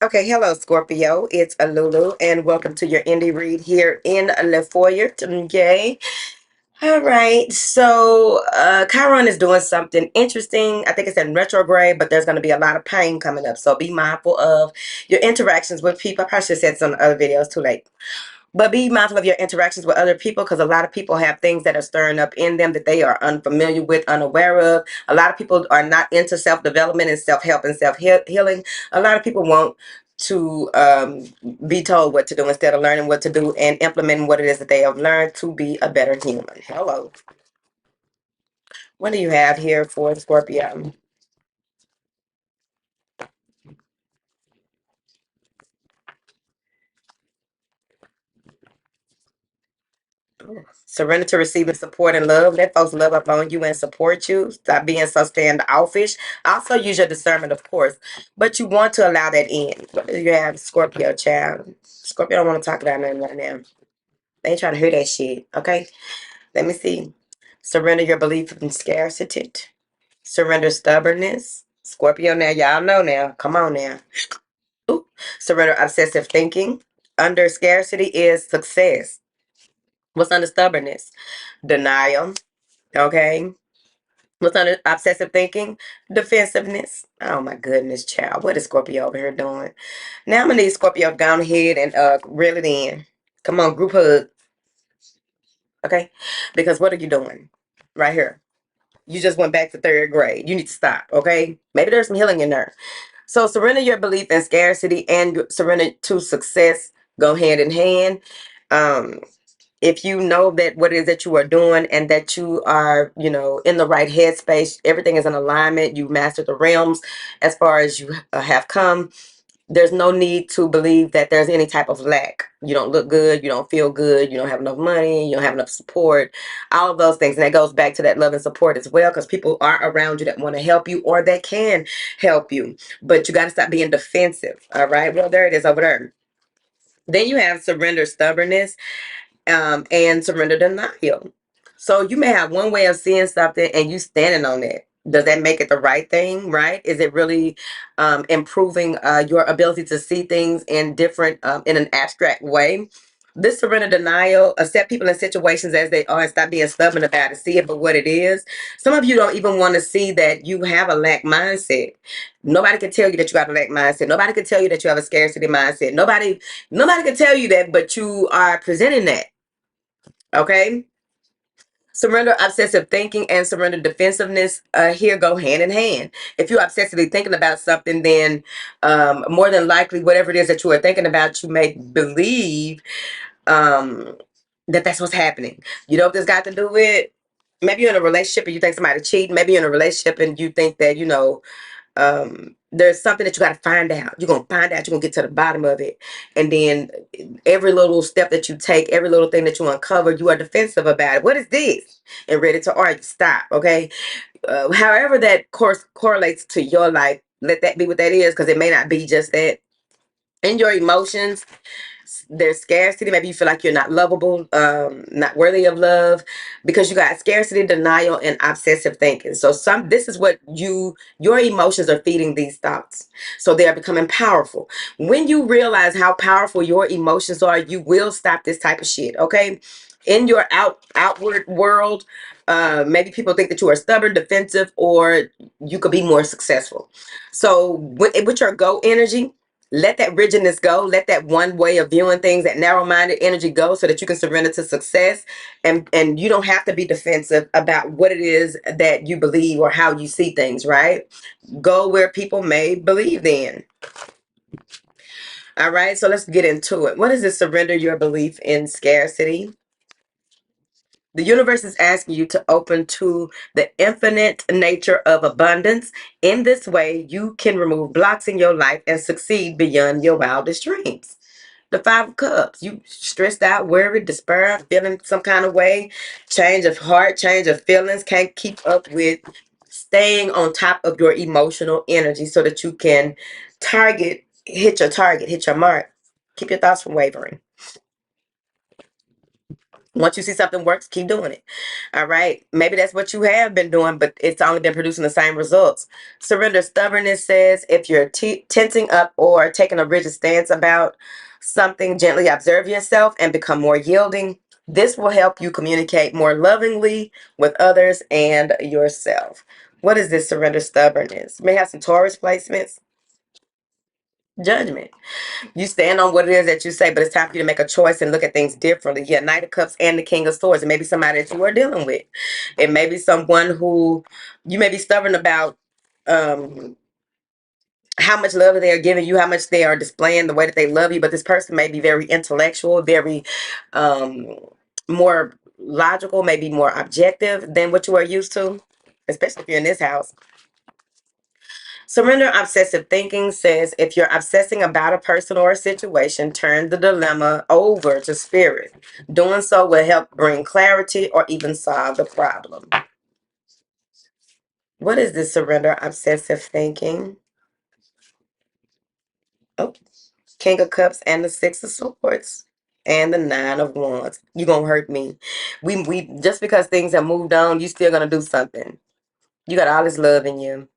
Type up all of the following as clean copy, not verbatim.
Okay, hello Scorpio. It's Lulu, and welcome to your indie read here in Foyer. Okay. All right. So Chiron is doing something interesting. I think it's in retrograde, but there's going to be a lot of pain coming up. So be mindful of your interactions with people. I probably should have said some other videos, too late. But be mindful of your interactions with other people, because a lot of people have things that are stirring up in them that they are unfamiliar with, unaware of. A lot of people are not into self-development and self-help and self-healing. A lot of people want to be told what to do instead of learning what to do and implementing what it is that they have learned to be a better human. Hello. What do you have here for Scorpio? Surrender to receiving support and love. Let folks love up on you and support you. Stop being so standoffish. Also use your discernment, of course, but you want to allow that in. What do you have, Scorpio, child? Scorpio don't want to talk about nothing right now. They ain't trying to hear that shit. Okay, let me see. Surrender your belief in scarcity. Surrender stubbornness. Scorpio, now y'all know now. Come on now. Ooh. Surrender obsessive thinking. Under scarcity is success. What's under stubbornness? Denial. Okay. What's under obsessive thinking? Defensiveness. Oh my goodness, child. What is Scorpio over here doing? Now I'm gonna need Scorpio to go ahead and reel it in. Come on, group hug. Okay? Because what are you doing? Right here. You just went back to third grade. You need to stop, okay? Maybe there's some healing in there. So surrender your belief in scarcity and surrender to success go hand in hand. Um, if you know that what it is that you are doing and that you are, in the right headspace, everything is in alignment, you mastered the realms as far as you have come, there's no need to believe that there's any type of lack. You don't look good, you don't feel good, you don't have enough money, you don't have enough support, all of those things. And that goes back to that love and support as well, because people are around you that want to help you or that can help you. But you got to stop being defensive. All right. Well, there it is over there. Then you have surrender stubbornness and surrender denial. So you may have one way of seeing something and you standing on it. Does that make it the right thing, right? Is it really improving your ability to see things in different, in an abstract way? This surrender denial, accept people and situations as they are and stop being stubborn about it. See it for what it is. Some of you don't even want to see that you have a lack mindset. Nobody can tell you that you got a lack mindset. Nobody can tell you that you have a scarcity mindset. Nobody can tell you that, but you are presenting that. Okay. Surrender obsessive thinking and surrender defensiveness here go hand in hand. If you're obsessively thinking about something, then more than likely, whatever it is that you are thinking about, you may believe um, that that's what's happening. You know what this got to do with? Maybe you're in a relationship and you think somebody cheating. Maybe you're in a relationship and you think that, there's something that you got to find out. You're going to find out, you're going to get to the bottom of it. And then every little step that you take, every little thing that you uncover, you are defensive about it. What is this? And ready to argue. Stop. Okay. However that course correlates to your life, let that be what that is, because it may not be just that. In your emotions, there's scarcity. Maybe you feel like you're not lovable, not worthy of love, because you got scarcity, denial, and obsessive thinking. So this is what your emotions are feeding these thoughts. So they are becoming powerful. When you realize how powerful your emotions are, you will stop this type of shit. Okay. In your outward world, maybe people think that you are stubborn, defensive, or you could be more successful. So with your go energy, let that rigidness go. Let that one way of viewing things, that narrow-minded energy go, so that you can surrender to success. And you don't have to be defensive about what it is that you believe or how you see things, right? Go where people may believe in. All right, so let's get into it. What is this? Surrender your belief in scarcity. The universe is asking you to open to the infinite nature of abundance. In this way, you can remove blocks in your life and succeed beyond your wildest dreams. The Five of Cups. You stressed out, worried, despair, feeling some kind of way, change of heart, change of feelings, can't keep up with staying on top of your emotional energy so that you can hit your target, hit your mark. Keep your thoughts from wavering. Once you see something works, keep doing it. All right. Maybe that's what you have been doing, but it's only been producing the same results. Surrender stubbornness says if you're tensing up or taking a rigid stance about something, gently observe yourself and become more yielding. This will help you communicate more lovingly with others and yourself. What is this surrender stubbornness? May have some Taurus placements. Judgment. You stand on what it is that you say, but it's time for you to make a choice and look at things differently. Yeah, Knight of Cups and the King of Swords. It may be somebody that you are dealing with. It may be someone who you may be stubborn about how much love they are giving you, how much they are displaying the way that they love you. But this person may be very intellectual, very um, more logical, maybe more objective than what you are used to, especially if you're in this house. Surrender obsessive thinking says if you're obsessing about a person or a situation, turn the dilemma over to spirit. Doing so will help bring clarity or even solve the problem. What is this surrender obsessive thinking? Oh, King of Cups and the Six of Swords and the Nine of Wands. You gonna hurt me. We just because things have moved on, you still gonna do something. You got all this love in you.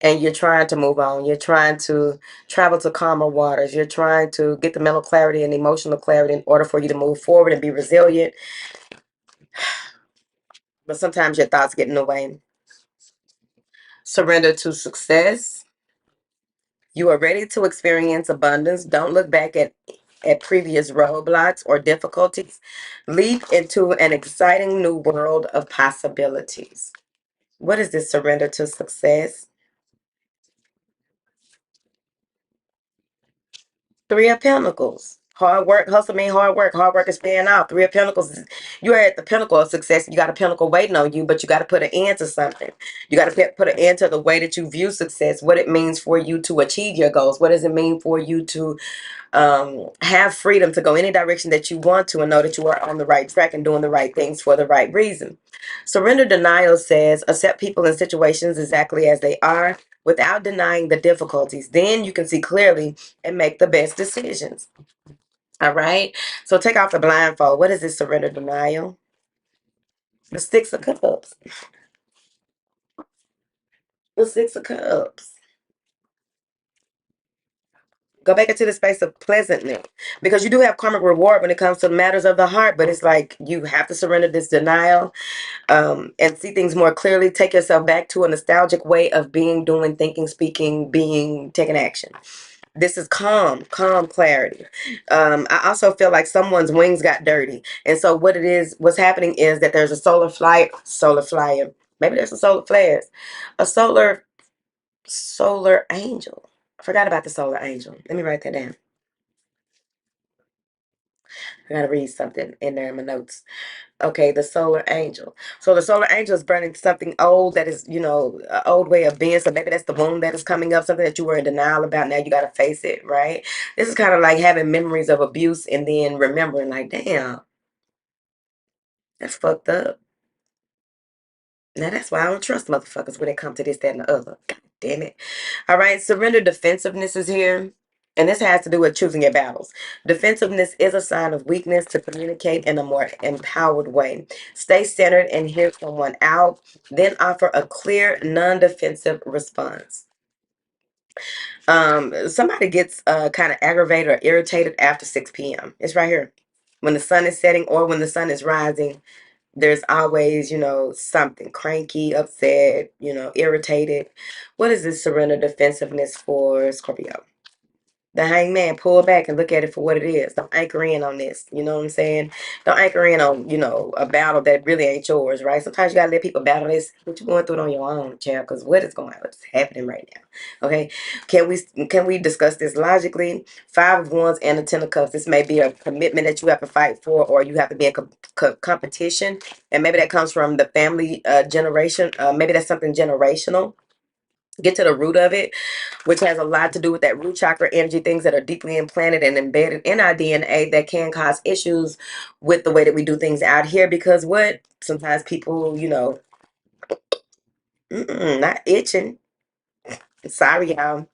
And you're trying to move on. You're trying to travel to calmer waters. You're trying to get the mental clarity and emotional clarity in order for you to move forward and be resilient. But sometimes your thoughts get in the way. Surrender to success. You are ready to experience abundance. Don't look back at previous roadblocks or difficulties. Leap into an exciting new world of possibilities. What is this surrender to success? Three of Pentacles. Hard work, hustle mean hard work. Hard work is paying off. Three of Pentacles. You are at the pinnacle of success. You got a pinnacle waiting on you, but you got to put an end to something. You got to put an end to the way that you view success, what it means for you to achieve your goals. What does it mean for you to have freedom to go any direction that you want to and know that you are on the right track and doing the right things for the right reason. Surrender denial says accept people and situations exactly as they are without denying the difficulties. Then you can see clearly and make the best decisions. All right. So take off the blindfold. What is this surrender denial? The Six of Cups. The Six of Cups. Go back into the space of pleasantness because you do have karmic reward when it comes to matters of the heart, but it's like you have to surrender this denial and see things more clearly. Take yourself back to a nostalgic way of being, doing, thinking, speaking, being, taking action. This is calm clarity. I also feel like someone's wings got dirty. And so what it is, what's happening is that there's a solar flyer. Maybe there's some solar flares. A solar angel. I forgot about the solar angel. Let me write that down. I gotta read something in there in my notes. Okay, the solar angel. So the solar angel is burning something old that is, an old way of being. So maybe that's the wound that is coming up, something that you were in denial about. Now you got to face it, right? This is kind of like having memories of abuse and then remembering, like, damn, that's fucked up. Now that's why I don't trust motherfuckers when it comes to this, that, and the other. God damn it. All right, surrender defensiveness is here. And this has to do with choosing your battles. Defensiveness is a sign of weakness to communicate in a more empowered way. Stay centered and hear someone out, then offer a clear, non-defensive response. Somebody gets kind of aggravated or irritated after 6 p.m. It's right here. When the sun is setting or when the sun is rising, there's always, something cranky, upset, irritated. What is this surrender defensiveness for Scorpio? The hangman, pull back and look at it for what it is. Don't anchor in on this. You know what I'm saying? Don't anchor in on, a battle that really ain't yours, right? Sometimes you gotta let people battle this, but you're going through it on your own, child, because what's happening right now? Okay. Can we discuss this logically? Five of Wands and the Ten of Cups. This may be a commitment that you have to fight for, or you have to be in competition. And maybe that comes from the family generation. Maybe that's something generational. Get to the root of it, which has a lot to do with that root chakra energy, things that are deeply implanted and embedded in our DNA that can cause issues with the way that we do things out here. Because what sometimes people, not itching. Sorry, y'all.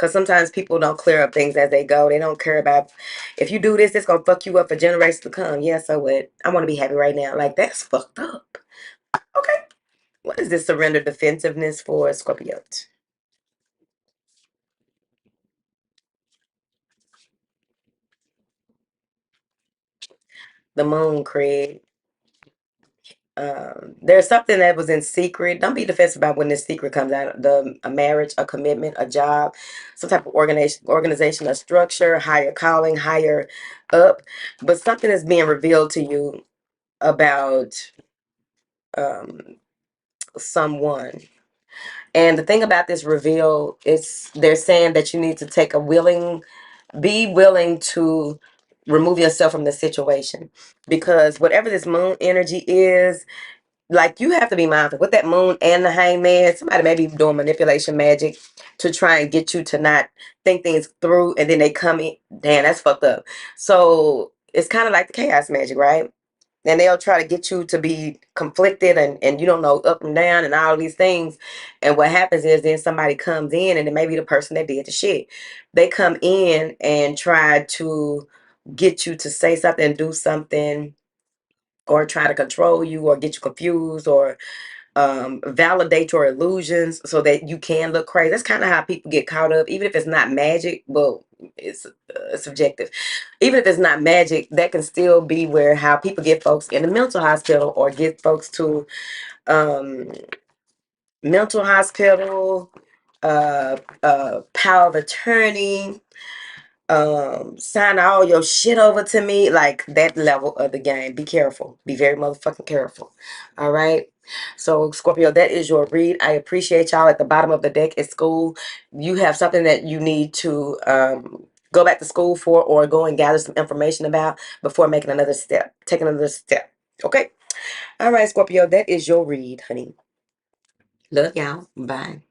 Because sometimes people don't clear up things as they go. They don't care about, if you do this, it's going to fuck you up for generations to come. Yeah, so what? I want to be happy right now. Like, that's fucked up. Okay. What is this surrender defensiveness for Scorpio? The moon, Craig. There's something that was in secret. Don't be defensive about when this secret comes out. A marriage, a commitment, a job, some type of organization, a structure, higher calling, higher up. But something is being revealed to you about um, someone. And the thing about this reveal is they're saying that you need to be willing to remove yourself from the situation, because whatever this moon energy is, like, you have to be mindful with that moon and the hangman. Somebody may be doing manipulation magic to try and get you to not think things through, and then they come in. Damn, that's fucked up. So it's kind of like the chaos magic, right? And they'll try to get you to be conflicted, and you don't know up and down and all these things. And what happens is then somebody comes in, and it may be the person that did the shit. They come in and try to get you to say something, do something, or try to control you, or get you confused, or validate your illusions so that you can look crazy. That's kind of how people get caught up, even if it's not magic. Well, it's subjective. Even if it's not magic, that can still be where how people get folks in the mental hospital, or get folks to um, mental hospital, power of attorney, sign all your shit over to me, like that level of the game. Be careful. Be very motherfucking careful. All right. So Scorpio, that is your read. I appreciate y'all. At the bottom of the deck is school. You have something that you need to go back to school for, or go and gather some information about before making another step. Taking another step. Okay. All right, Scorpio, that is your read, honey. Love y'all. Bye.